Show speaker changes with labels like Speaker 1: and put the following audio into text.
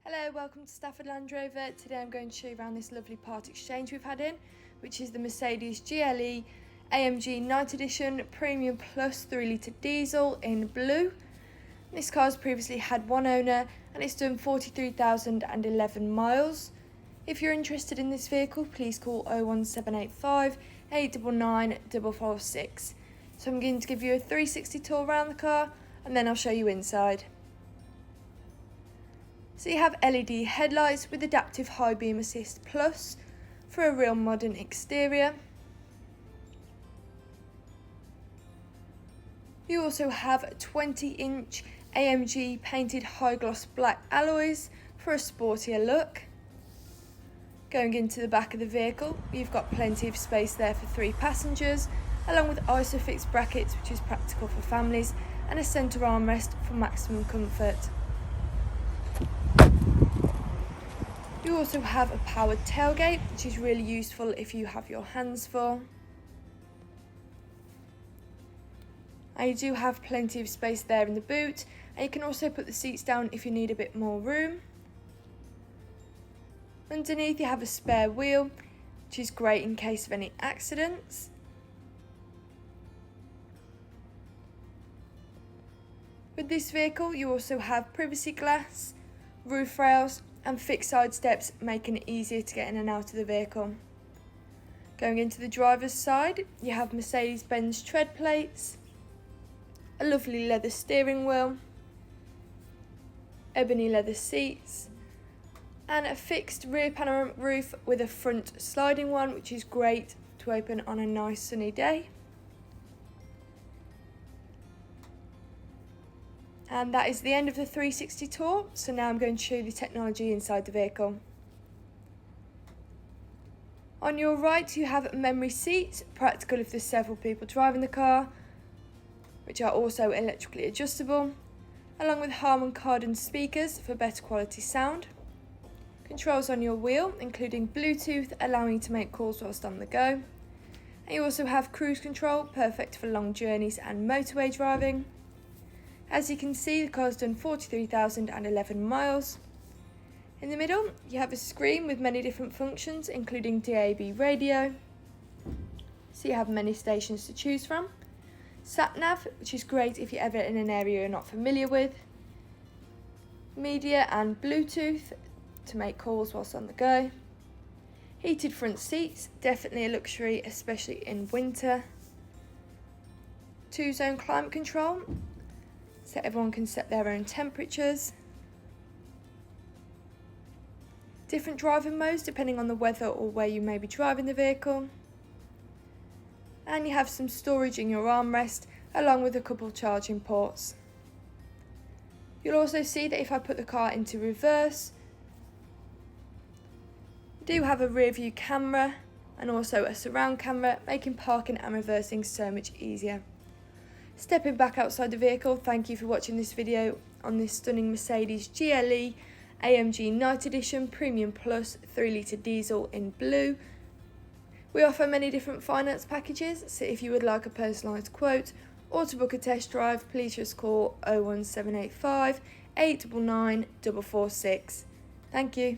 Speaker 1: Hello, welcome to Stafford Land Rover. Today I'm going to show you around this lovely part exchange we've had in, which is the Mercedes GLE AMG Night Edition Premium Plus 3 litre diesel in blue. This car's previously had one owner and it's done 43,011 miles. If you're interested in this vehicle, please call 01785 899 446. So I'm going to give you a 360 tour around the car and then I'll show you inside. So you have LED headlights with adaptive high beam assist plus for a real modern exterior. You also have 20-inch AMG painted high gloss black alloys for a sportier look. Going into the back of the vehicle, you've got plenty of space there for 3 passengers, along with ISOFIX brackets, which is practical for families, and a centre armrest for maximum comfort. You also have a powered tailgate, which is really useful if you have your hands full. And you do have plenty of space there in the boot, and you can also put the seats down if you need a bit more room. Underneath you have a spare wheel, which is great in case of any accidents. With this vehicle you also have privacy glass, roof rails and fixed side steps, making it easier to get in and out of the vehicle. Going into the driver's side, you have Mercedes-Benz tread plates, a lovely leather steering wheel, ebony leather seats, and a fixed rear panoramic roof with a front sliding one, which is great to open on a nice sunny day. And that is the end of the 360 tour, so now I'm going to show you the technology inside the vehicle. On your right you have memory seats, practical if there's several people driving the car, which are also electrically adjustable, along with Harman Kardon speakers for better quality sound. Controls on your wheel, including Bluetooth, allowing you to make calls whilst on the go. And you also have cruise control, perfect for long journeys and motorway driving. As you can see, the car's done 43,011 miles. In the middle, you have a screen with many different functions, including DAB radio. So you have many stations to choose from. Sat-nav, which is great if you're ever in an area you're not familiar with. Media and Bluetooth to make calls whilst on the go. Heated front seats, definitely a luxury, especially in winter. 2-zone climate control, so everyone can set their own temperatures. Different driving modes depending on the weather or where you may be driving the vehicle. And you have some storage in your armrest, along with a couple charging ports. You'll also see that if I put the car into reverse, you do have a rear view camera and also a surround camera, making parking and reversing so much easier. Stepping back outside the vehicle, thank you for watching this video on this stunning Mercedes GLE AMG Night Edition Premium Plus 3 litre diesel in blue. We offer many different finance packages, so if you would like a personalised quote or to book a test drive, please just call 01785 899 446. Thank you.